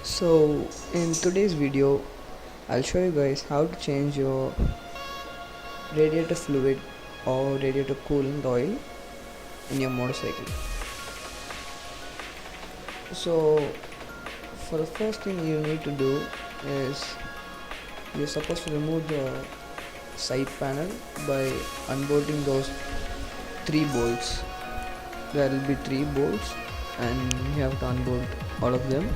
So in today's video I'll show you guys how to change your radiator fluid or radiator coolant oil in your motorcycle. So for the first thing you need to do is you're supposed to remove the side panel by unbolting those 3 bolts. There will be 3 bolts and you have to unbolt all of them.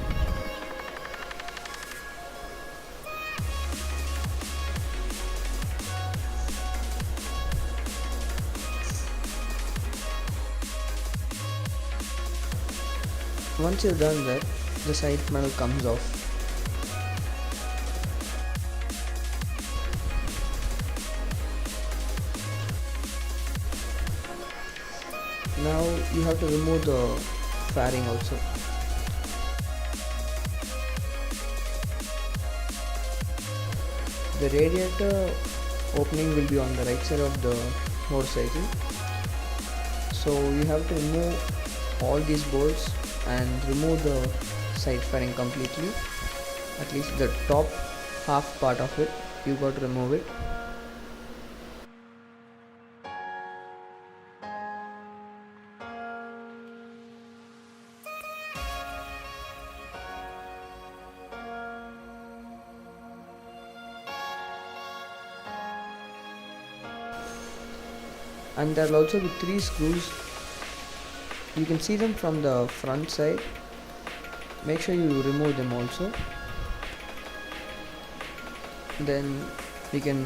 Once you've done that, the side panel comes off. Now you have to remove the fairing also. The radiator opening will be on the right side of the motorcycle. So you have to remove all these bolts and remove the side fairing completely. At least the top half part of it, you got to remove it. And there will also be 3 screws. You can see them from the front side. Make sure you remove them also. Then we can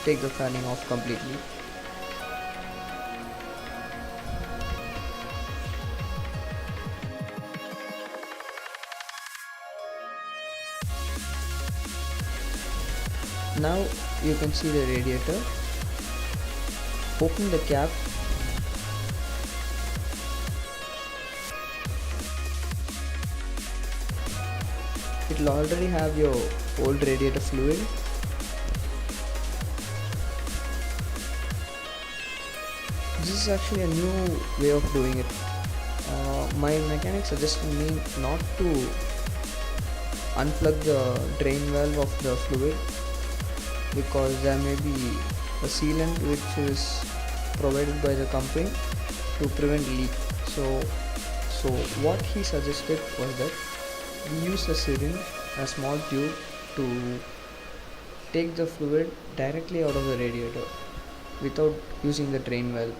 take the fairing off completely. Now you can see the radiator. Open the cap. It will already have your old radiator fluid. This is actually a new way of doing it. My mechanic suggested me not to unplug the drain valve of the fluid because there may be a sealant which is provided by the company to prevent leak. So what he suggested was that we use a syringe, a small tube, to take the fluid directly out of the radiator without using the drain valve.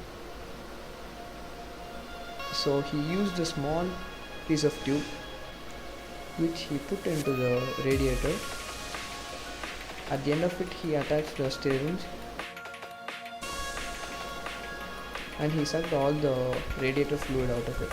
So he used a small piece of tube which he put into the radiator. At the end of it he attached the syringe and he sucked all the radiator fluid out of it.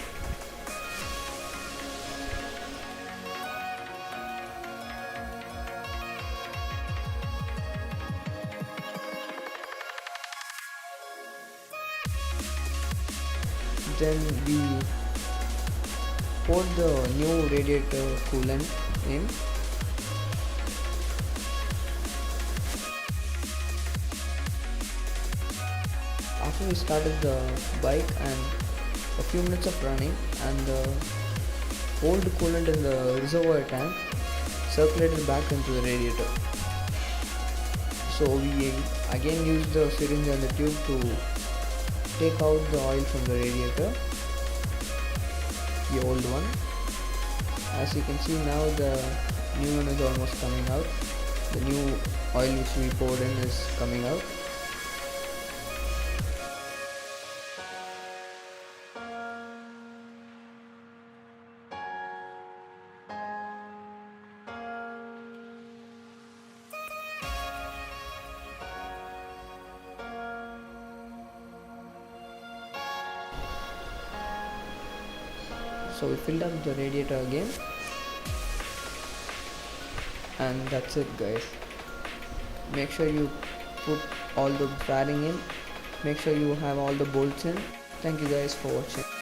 Then we poured the new radiator coolant in. After we started the bike and a few minutes of running, and the old coolant in the reservoir tank circulated back into the radiator. So we again used the syringe and the tube to take out the oil from the radiator, the old one. As you can see now, the new one is almost coming out. The new oil which we poured in is coming out. So we filled up the radiator again, and that's it guys. Make sure you put all the fairing in, make sure you have all the bolts in. Thank you guys for watching.